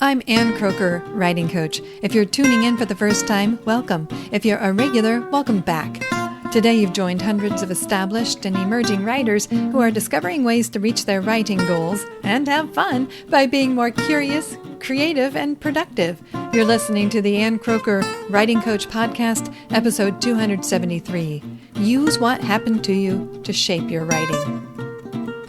I'm Ann Croker, writing coach. If you're tuning in for the first time, welcome. If you're a regular, welcome back. Today you've joined hundreds of established and emerging writers who are discovering ways to reach their writing goals and have fun by being more curious, creative, and productive. You're listening to the Ann Croker Writing Coach Podcast, episode 273. Use what happened to you to shape your writing.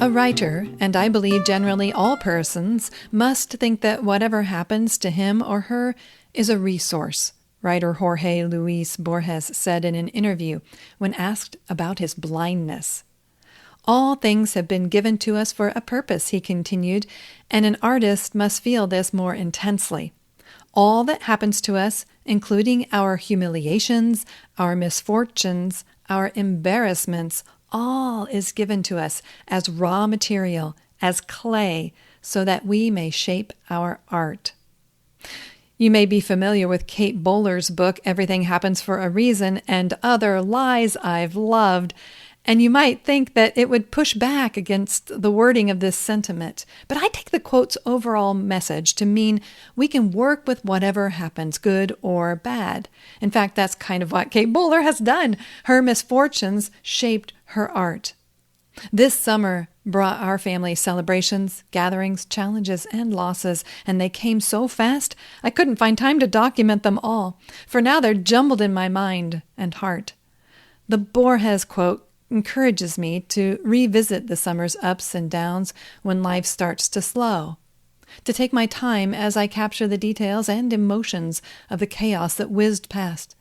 A writer, and I believe generally all persons, must think that whatever happens to him or her is a resource. Writer Jorge Luis Borges said in an interview when asked about his blindness. All things have been given to us for a purpose, he continued, and an artist must feel this more intensely. All that happens to us, including our humiliations, our misfortunes, our embarrassments, all is given to us as raw material, as clay, so that we may shape our art. You may be familiar with Kate Bowler's book, Everything Happens for a Reason, and Other Lies I've Loved, and you might think that it would push back against the wording of this sentiment. But I take the quote's overall message to mean we can work with whatever happens, good or bad. In fact, that's kind of what Kate Bowler has done. Her misfortunes shaped her art. This summer brought our family celebrations, gatherings, challenges, and losses, and they came so fast I couldn't find time to document them all. For now they're jumbled in my mind and heart. The Borges quote encourages me to revisit the summer's ups and downs when life starts to slow, to take my time as I capture the details and emotions of the chaos that whizzed past.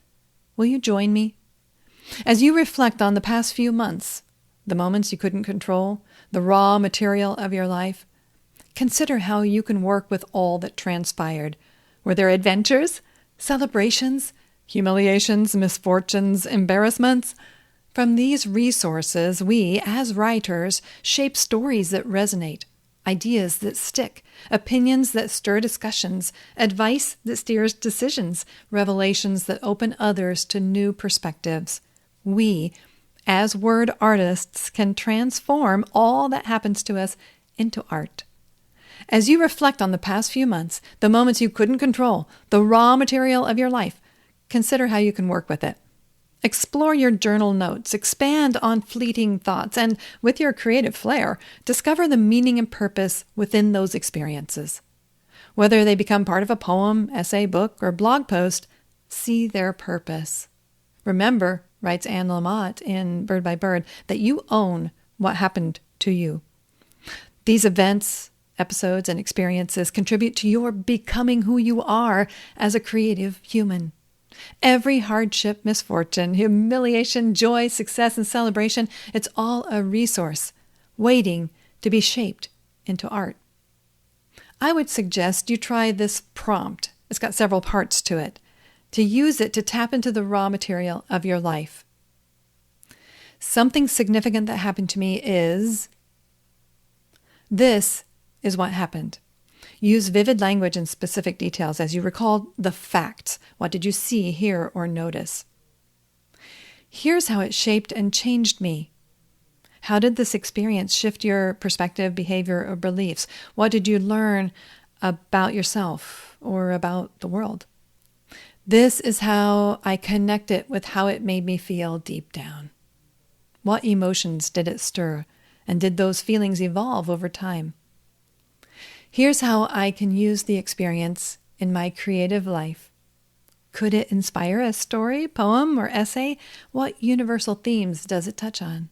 Will you join me? As you reflect on the past few months, the moments you couldn't control, the raw material of your life, consider how you can work with all that transpired. Were there adventures, celebrations, humiliations, misfortunes, embarrassments? From these resources, we, as writers, shape stories that resonate, ideas that stick, opinions that stir discussions, advice that steers decisions, revelations that open others to new perspectives. We, as word artists, can transform all that happens to us into art. As you reflect on the past few months, the moments you couldn't control, the raw material of your life, consider how you can work with it. Explore your journal notes, expand on fleeting thoughts, and with your creative flair, discover the meaning and purpose within those experiences. Whether they become part of a poem, essay, book, or blog post, see their purpose. Remember, writes Anne Lamott in Bird by Bird, that you own what happened to you. These events, episodes, and experiences contribute to your becoming who you are as a creative human. Every hardship, misfortune, humiliation, joy, success, and celebration, it's all a resource waiting to be shaped into art. I would suggest you try this prompt. It's got several parts to it. To use it to tap into the raw material of your life. Something significant that happened to me is, this is what happened. Use vivid language and specific details as you recall the facts. What did you see, hear, or notice? Here's how it shaped and changed me. How did this experience shift your perspective, behavior, or beliefs? What did you learn about yourself or about the world? This is how I connect it with how it made me feel deep down. What emotions did it stir, and did those feelings evolve over time? Here's how I can use the experience in my creative life. Could it inspire a story, poem, or essay? What universal themes does it touch on?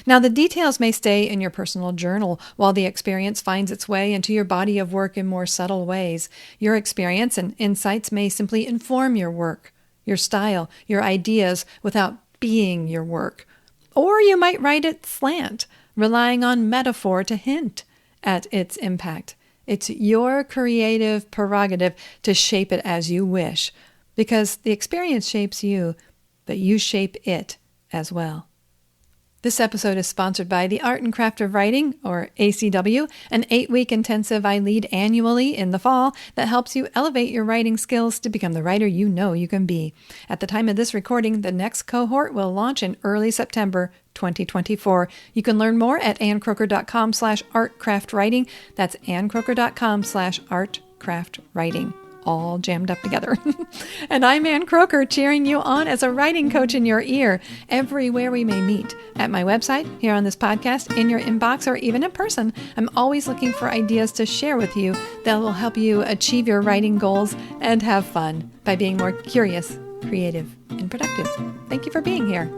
Now, the details may stay in your personal journal while the experience finds its way into your body of work in more subtle ways. Your experience and insights may simply inform your work, your style, your ideas without being your work. Or you might write it slant, relying on metaphor to hint at its impact. It's your creative prerogative to shape it as you wish, because the experience shapes you, but you shape it as well. This episode is sponsored by the Art and Craft of Writing, or ACW, an 8-week intensive I lead annually in the fall that helps you elevate your writing skills to become the writer you know you can be. At the time of this recording, the next cohort will launch in early September 2024. You can learn more at anncroker.com/artcraftwriting. That's anncroker.com/artcraftwriting. craft writing, all jammed up together. And I'm Ann Croker, cheering you on as a writing coach in your ear everywhere we may meet. At my website, here on this podcast, in your inbox, or even in person, I'm always looking for ideas to share with you that will help you achieve your writing goals and have fun by being more curious, creative, and productive. Thank you for being here.